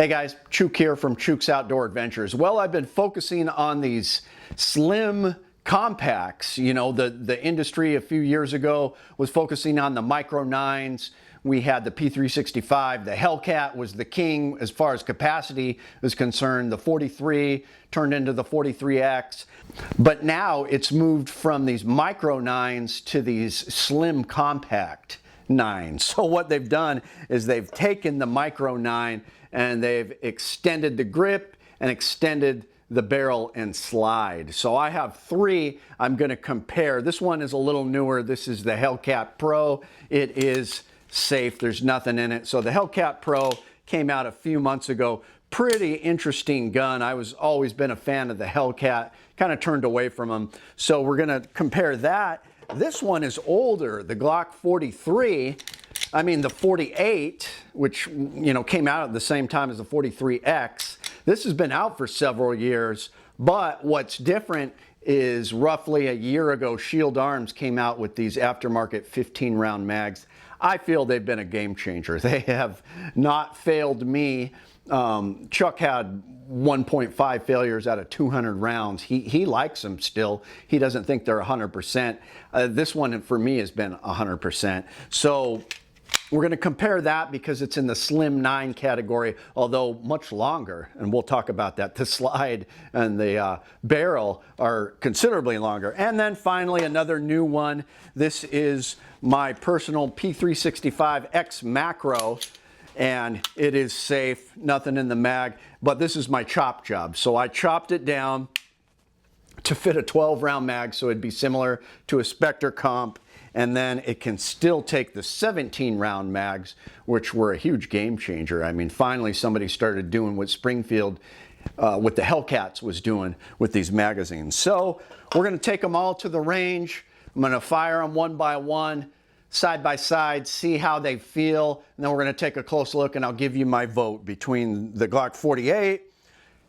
Hey guys, Chuke here from Chuke's Outdoor Adventures. Well, I've been focusing on these slim compacts. You know, the industry a few years ago was focusing on the Micro 9s. We had the P365. The Hellcat was the king as far as capacity is concerned. The 43 turned into the 43X. But now it's moved from these Micro 9s to these slim compact 9s. So what they've done is they've taken the Micro 9 and they've extended the grip and extended the barrel and slide. So I have three I'm going to compare. This one is a little newer. This is the Hellcat Pro. It is safe. There's nothing in it. So the Hellcat Pro came out a few months ago. Pretty interesting gun. I was always been a fan of the Hellcat. Kind of turned away from them. So we're going to compare that. This one is older. The Glock 43. I mean, the 48, which, you know, came out at the same time as the 43X. This has been out for several years, but what's different is roughly a year ago, Shield Arms came out with these aftermarket 15-round mags. I feel they've been a game changer. They have not failed me. Chuck had 1.5 failures out of 200 rounds. He likes them still. He doesn't think they're 100%. This one for me has been 100%. So we're going to compare that because it's in the slim 9 category, although much longer, and we'll talk about that. The slide and the barrel are considerably longer. And then finally, another new one. This is my personal P365 X Macro, and it is safe, nothing in the mag, but this is my chop job. So I chopped it down to fit a 12-round mag, so it'd be similar to a Spectre comp. And then it can still take the 17-round mags, which were a huge game changer. I mean, finally somebody started doing what Springfield, what the Hellcats was doing with these magazines. So we're going to take them all to the range. I'm going to fire them one by one, side by side, see how they feel. And then we're going to take a close look, and I'll give you my vote between the Glock 48,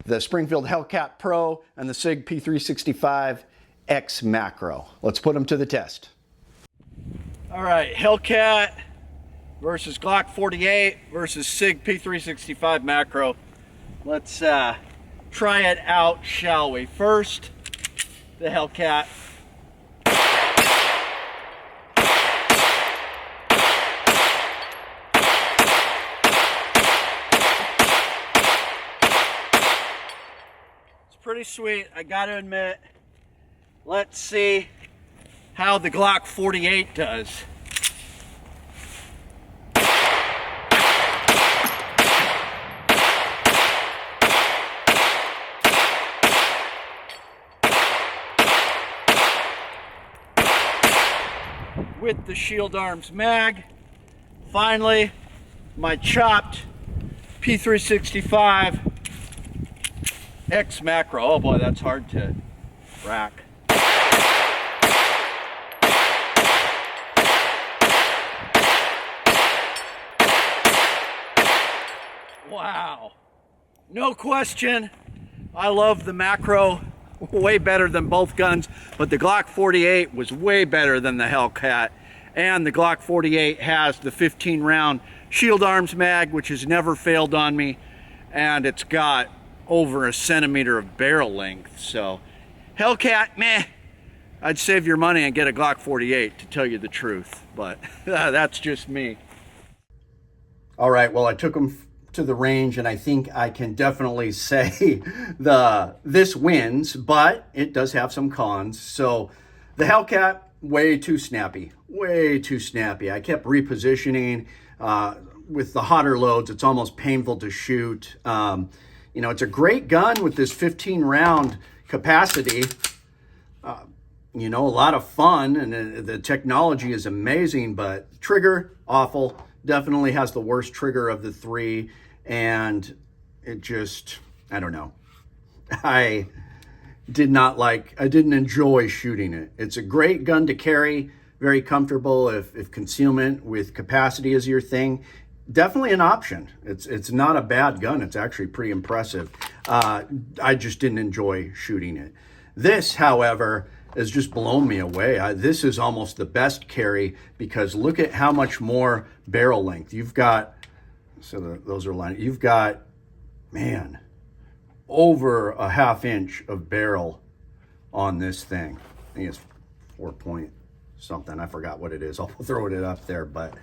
the Springfield Hellcat Pro, and the SIG P365 X Macro. Let's put them to the test. All right, Hellcat versus Glock 48 versus SIG P365 Macro. Let's try it out, shall we? First, the Hellcat. It's pretty sweet, I gotta admit. Let's see how the Glock 48 does. With the Shield Arms mag. Finally, my chopped P365 X Macro. Oh boy, that's hard to rack. Wow, no question, I love the Macro way better than both guns, but the Glock 48 was way better than the Hellcat, and the Glock 48 has the 15-round Shield Arms mag, which has never failed on me, and it's got over a centimeter of barrel length. So Hellcat, meh. I'd save your money and get a Glock 48, to tell you the truth, but that's just me. All right, well, I took them to the range, and I think I can definitely say this wins, but it does have some cons. So the Hellcat, way too snappy, way too snappy. I kept repositioning with the hotter loads. It's almost painful to shoot. You know, it's a great gun with this 15-round capacity. You know, a lot of fun, and the technology is amazing, but trigger, awful. Definitely has the worst trigger of the three, and it just, I don't know. I didn't enjoy shooting it. It's a great gun to carry, very comfortable if concealment with capacity is your thing. Definitely an option. It's not a bad gun. It's actually pretty impressive. I just didn't enjoy shooting it. This, however, has just blown me away. This is almost the best carry because look at how much more barrel length. You've got, so those are lined, you've got man, over a ½ inch of barrel on this thing. I think it's 4 point something. I forgot what it is. I'll throw it up there, but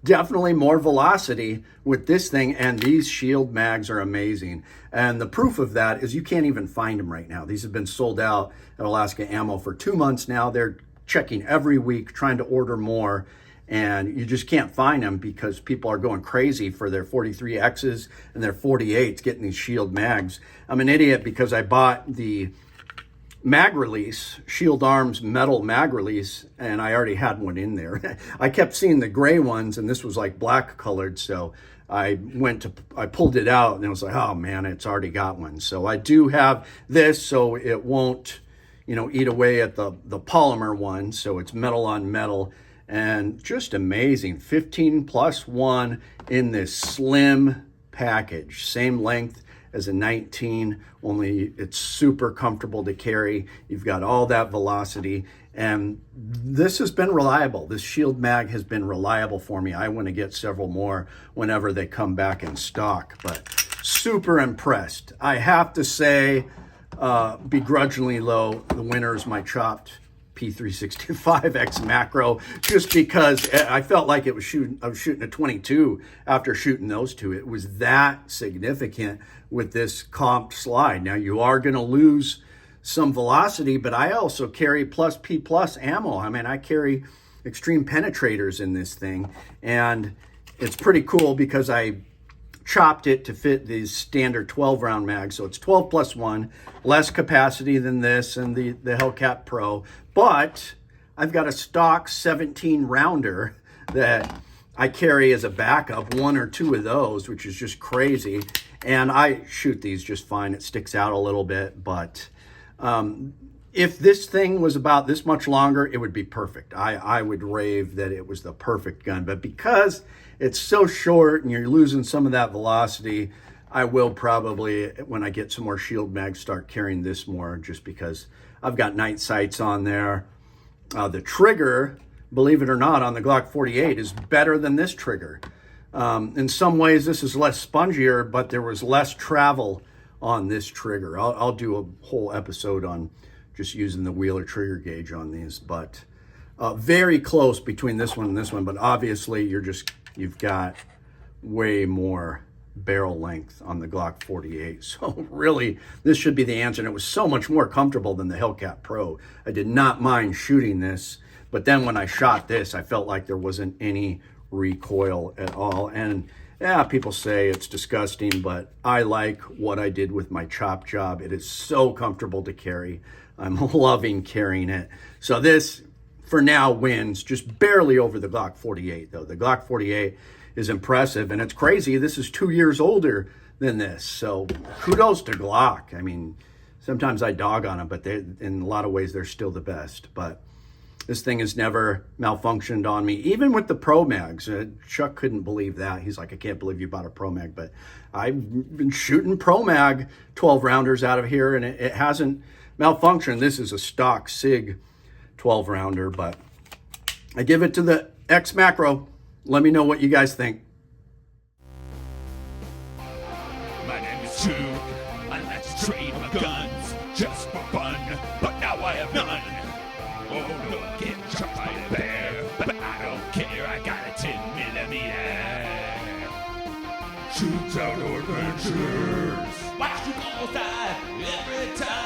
definitely more velocity with this thing, and these shield mags are amazing. And the proof of that is you can't even find them right now. These have been sold out at Alaska Ammo for 2 months now. They're checking every week, trying to order more, and you just can't find them because people are going crazy for their 43Xs and their 48s getting these shield mags. I'm an idiot because I bought the mag release, Shield Arms metal mag release, and I already had one in there. I kept seeing the gray ones, and this was like black colored, so I pulled it out, and it was like, oh man, it's already got one. So I do have this, so it won't, eat away at the polymer one. So it's metal on metal, and just amazing. 15+1 in this slim package, same length as a 19, only it's super comfortable to carry. You've got all that velocity, and this has been reliable. This shield mag has been reliable for me. I want to get several more whenever they come back in stock, but super impressed. I have to say, begrudgingly low, the winner is my chopped P365 X macro, just because I felt like I was shooting a 22 after shooting those two. It was that significant with this comped slide. Now you are going to lose some velocity, but I also carry plus P plus ammo. I mean, I carry extreme penetrators in this thing, and it's pretty cool because I chopped it to fit these standard 12 round mags. So it's 12+1, less capacity than this and the Hellcat Pro, but I've got a stock 17 rounder that I carry as a backup, 1 or 2 of those, which is just crazy. And I shoot these just fine. It sticks out a little bit, but if this thing was about this much longer, it would be perfect. I would rave that it was the perfect gun, but because it's so short and you're losing some of that velocity, I will probably, when I get some more shield mags, start carrying this more, just because I've got night sights on there. The trigger, believe it or not, on the Glock 48 is better than this trigger. In some ways, this is less spongier, but there was less travel on this trigger. I'll do a whole episode on just using the Wheeler trigger gauge on these, but very close between this one and this one. But obviously, you've got way more barrel length on the Glock 48. So really, this should be the answer. And it was so much more comfortable than the Hellcat Pro. I did not mind shooting this, but then when I shot this, I felt like there wasn't any recoil at all. And yeah, people say it's disgusting, but I like what I did with my chop job. It is so comfortable to carry. I'm loving carrying it. So this, for now, wins just barely over the Glock 48, though. The Glock 48 is impressive, and it's crazy. This is 2 years older than this. So kudos to Glock. I mean, sometimes I dog on them, but in a lot of ways, they're still the best. But this thing has never malfunctioned on me, even with the Pro Mags. Chuck couldn't believe that. He's like, I can't believe you bought a Pro Mag, but I've been shooting Pro Mag 12 rounders out of here, and it hasn't malfunctioned. This is a stock SIG 12 rounder, but I give it to the X Macro. Let me know what you guys think. My name is Chuke. I like to trade my guns just for fun, but now I have none. Oh, look, get shot by a bear, but I don't care. I got a 10mm. Chuke's Outdoor Adventures. Watch you all die every time.